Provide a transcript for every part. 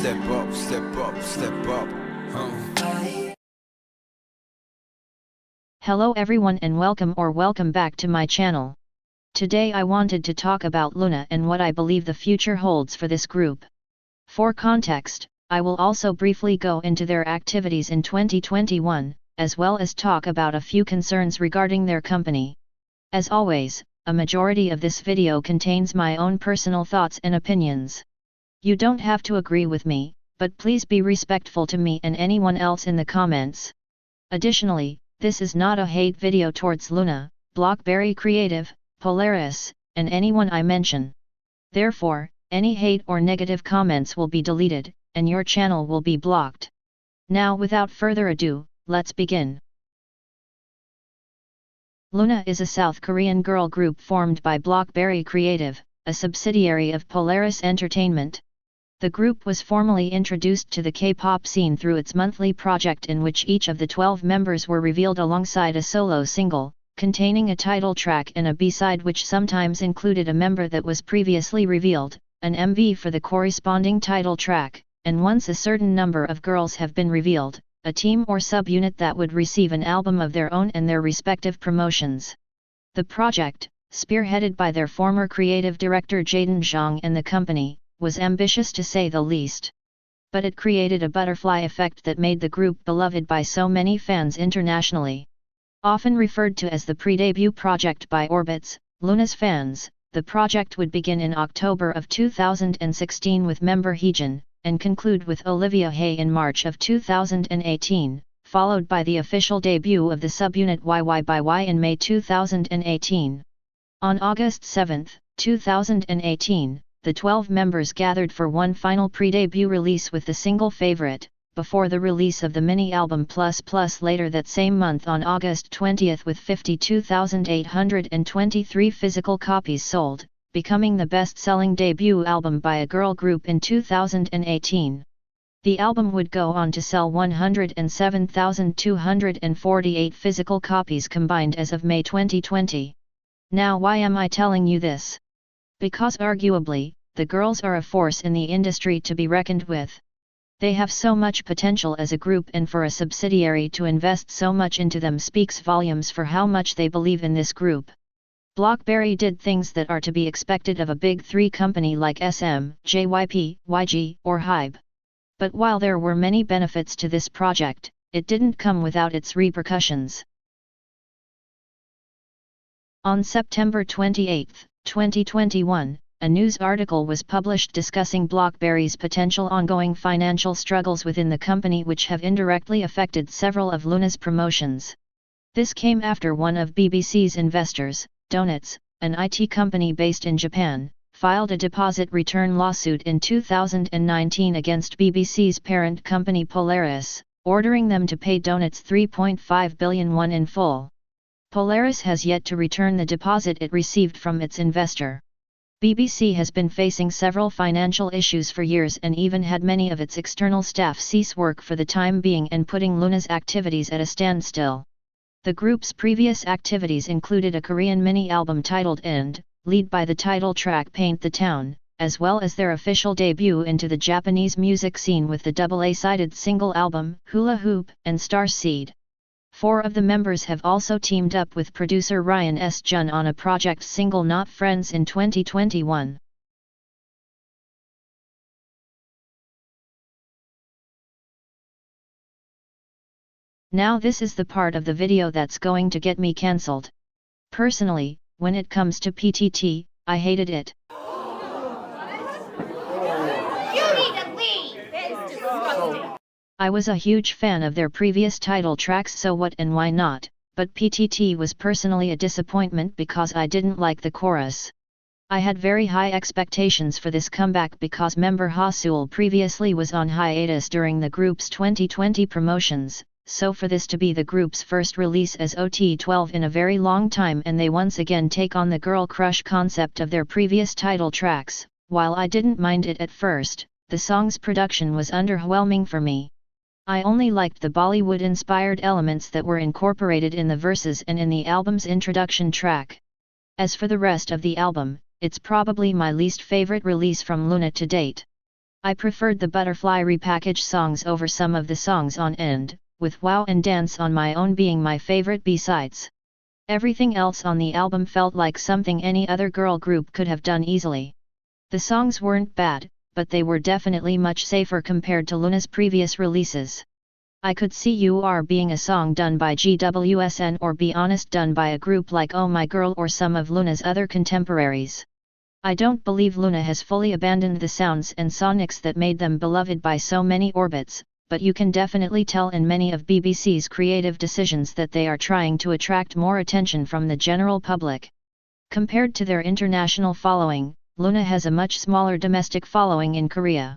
step up, step up, step up. Hello everyone and welcome back to my channel. Today I wanted to talk about LOONA and what I believe the future holds for this group. For context, I will also briefly go into their activities in 2021, as well as talk about a few concerns regarding their company. As always, a majority of this video contains my own personal thoughts and opinions. You don't have to agree with me, but please be respectful to me and anyone else in the comments. Additionally, this is not a hate video towards LOONA, Blockberry Creative, Polaris, and anyone I mention. Therefore, any hate or negative comments will be deleted, and your channel will be blocked. Now without further ado, let's begin. LOONA is a South Korean girl group formed by Blockberry Creative, a subsidiary of Polaris Entertainment. The group was formally introduced to the K-pop scene through its monthly project in which each of the 12 members were revealed alongside a solo single, containing a title track and a B-side which sometimes included a member that was previously revealed, an MV for the corresponding title track, and once a certain number of girls have been revealed, a team or subunit that would receive an album of their own and their respective promotions. The project, spearheaded by their former creative director Jaden Zhang and the company, was ambitious to say the least. But it created a butterfly effect that made the group beloved by so many fans internationally. Often referred to as the pre-debut project by Orbit's, LOONA's fans, the project would begin in October of 2016 with member heejin, and conclude with Olivia in March of 2018, followed by the official debut of the subunit YY in May 2018. On August 7, 2018, the 12 members gathered for one final pre-debut release with the single Favorite, before the release of the mini-album Plus Plus later that same month on August 20 with 52,823 physical copies sold, becoming the best-selling debut album by a girl group in 2018. The album would go on to sell 107,248 physical copies combined as of May 2020. Now why am I telling you this? Because arguably, the girls are a force in the industry to be reckoned with. They have so much potential as a group, and for a subsidiary to invest so much into them speaks volumes for how much they believe in this group. Blockberry did things that are to be expected of a big three company like SM, JYP, YG, or HYBE. But while there were many benefits to this project, it didn't come without its repercussions. On September 28, 2021, a news article was published discussing Blockberry's potential ongoing financial struggles within the company, which have indirectly affected several of LOONA's promotions. This came after one of BBC's investors, Donuts, an IT company based in Japan, filed a deposit return lawsuit in 2019 against BBC's parent company Polaris, ordering them to pay Donuts 3.5 billion won in full. Polaris has yet to return the deposit it received from its investor. BBC has been facing several financial issues for years and even had many of its external staff cease work for the time being and putting LOONA's activities at a standstill. The group's previous activities included a Korean mini-album titled End, lead by the title track Paint the Town, as well as their official debut into the Japanese music scene with the double A-sided single album Hula Hoop and Star Seed. 4 of the members have also teamed up with producer Ryan S. Jun on a project single Not Friends in 2021. Now this is the part of the video that's going to get me cancelled. Personally, when it comes to PTT, I hated it. I was a huge fan of their previous title tracks So What and Why Not, but PTT was personally a disappointment because I didn't like the chorus. I had very high expectations for this comeback because member Haseul previously was on hiatus during the group's 2020 promotions, so for this to be the group's first release as OT12 in a very long time and they once again take on the girl crush concept of their previous title tracks, while I didn't mind it at first, the song's production was underwhelming for me. I only liked the Bollywood-inspired elements that were incorporated in the verses and in the album's introduction track. As for the rest of the album, it's probably my least favorite release from LOONA to date. I preferred the butterfly repackaged songs over some of the songs on End, with Wow and Dance on My Own being my favorite B-sides. Everything else on the album felt like something any other girl group could have done easily. The songs weren't bad, but they were definitely much safer compared to LOONA's previous releases. I could see You being a song done by GWSN or Be Honest done by a group like Oh My Girl or some of LOONA's other contemporaries. I don't believe LOONA has fully abandoned the sounds and sonics that made them beloved by so many orbits, but you can definitely tell in many of BBC's creative decisions that they are trying to attract more attention from the general public. Compared to their international following, LOONA has a much smaller domestic following in Korea.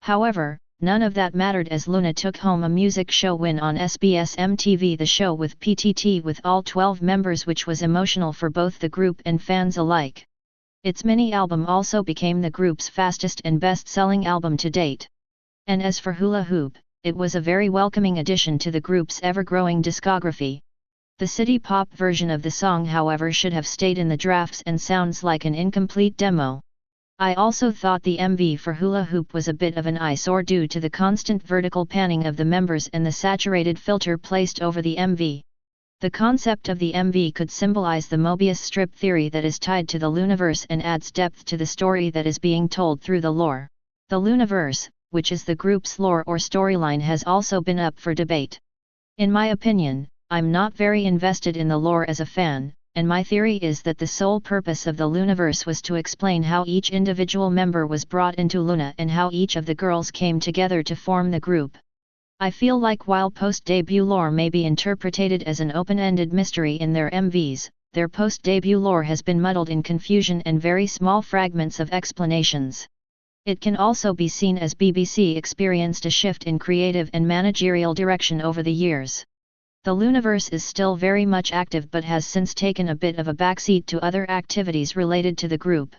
However, none of that mattered as LOONA took home a music show win on SBS MTV The Show with PTT with all 12 members, which was emotional for both the group and fans alike. Its mini-album also became the group's fastest and best-selling album to date. And as for Hula Hoop, it was a very welcoming addition to the group's ever-growing discography. The city pop version of the song, however, should have stayed in the drafts and sounds like an incomplete demo. I also thought the MV for Hula Hoop was a bit of an eyesore due to the constant vertical panning of the members and the saturated filter placed over the MV. The concept of the MV could symbolize the Mobius strip theory that is tied to the Looniverse and adds depth to the story that is being told through the lore. The Looniverse, which is the group's lore or storyline, has also been up for debate. In my opinion, I'm not very invested in the lore as a fan, and my theory is that the sole purpose of the Looniverse was to explain how each individual member was brought into LOONA and how each of the girls came together to form the group. I feel like while post-debut lore may be interpreted as an open-ended mystery in their MVs, their post-debut lore has been muddled in confusion and very small fragments of explanations. It can also be seen as BBC experienced a shift in creative and managerial direction over the years. The Looniverse is still very much active but has since taken a bit of a backseat to other activities related to the group.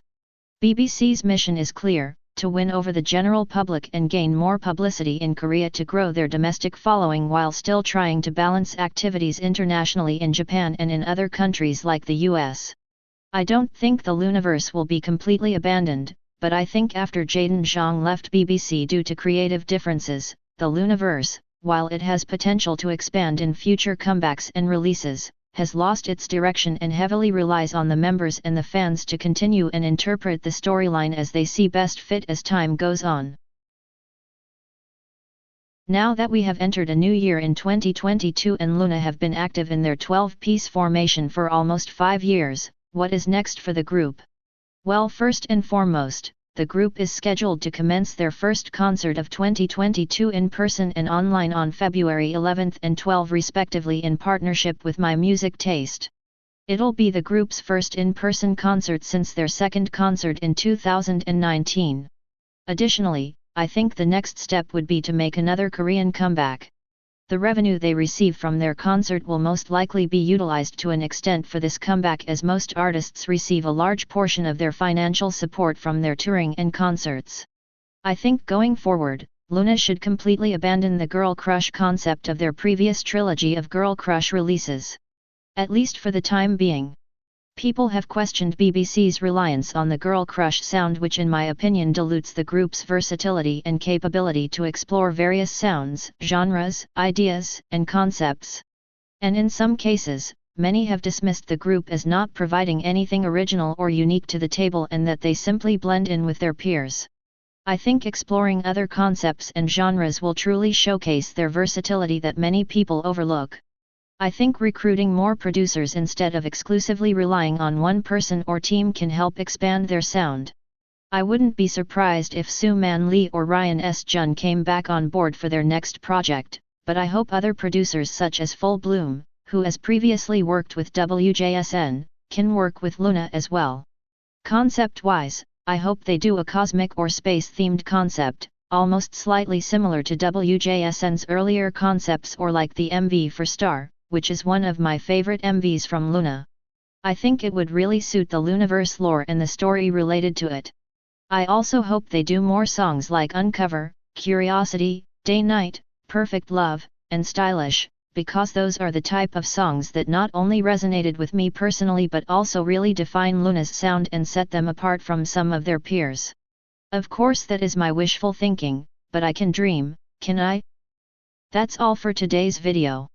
BBC's mission is clear: to win over the general public and gain more publicity in Korea to grow their domestic following while still trying to balance activities internationally in Japan and in other countries like the US. I don't think the Looniverse will be completely abandoned, but I think after Jaden Zhang left BBC due to creative differences, the Looniverse, while it has potential to expand in future comebacks and releases, has lost its direction and heavily relies on the members and the fans to continue and interpret the storyline as they see best fit as time goes on. Now that we have entered a new year in 2022 and LOONA have been active in their 12-piece formation for almost 5 years, what is next for the group? Well, first and foremost, the group is scheduled to commence their first concert of 2022 in person and online on February 11th and 12th respectively in partnership with My Music Taste. It'll be the group's first in-person concert since their second concert in 2019. Additionally, I think the next step would be to make another Korean comeback. The revenue they receive from their concert will most likely be utilized to an extent for this comeback, as most artists receive a large portion of their financial support from their touring and concerts. I think going forward, LOONA should completely abandon the girl crush concept of their previous trilogy of girl crush releases. At least for the time being. People have questioned BBC's reliance on the girl crush sound, which in my opinion dilutes the group's versatility and capability to explore various sounds, genres, ideas, and concepts. And in some cases, many have dismissed the group as not providing anything original or unique to the table and that they simply blend in with their peers. I think exploring other concepts and genres will truly showcase their versatility that many people overlook. I think recruiting more producers instead of exclusively relying on one person or team can help expand their sound. I wouldn't be surprised if Soo Man Lee or Ryan S. Jun came back on board for their next project, but I hope other producers such as Full Bloom, who has previously worked with WJSN, can work with LOONA as well. Concept-wise, I hope they do a cosmic or space-themed concept, almost slightly similar to WJSN's earlier concepts or like the MV for Star, which is one of my favorite MVs from LOONA. I think it would really suit the Looniverse lore and the story related to it. I also hope they do more songs like Uncover, Curiosity, Day Night, Perfect Love, and Stylish, because those are the type of songs that not only resonated with me personally but also really define LOONA's sound and set them apart from some of their peers. Of course that is my wishful thinking, but I can dream, can I? That's all for today's video.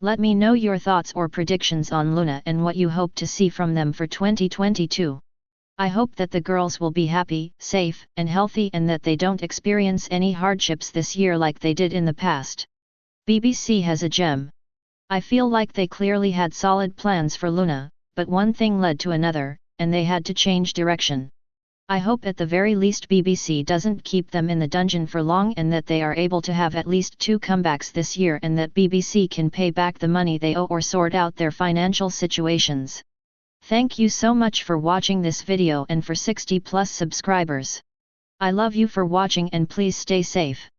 Let me know your thoughts or predictions on LOONA and what you hope to see from them for 2022. I hope that the girls will be happy, safe, and healthy and that they don't experience any hardships this year like they did in the past. BBC has a gem. I feel like they clearly had solid plans for LOONA, but one thing led to another, and they had to change direction. I hope at the very least BBC doesn't keep them in the dungeon for long and that they are able to have at least 2 comebacks this year and that BBC can pay back the money they owe or sort out their financial situations. Thank you so much for watching this video and for 60+ subscribers. I love you for watching and please stay safe.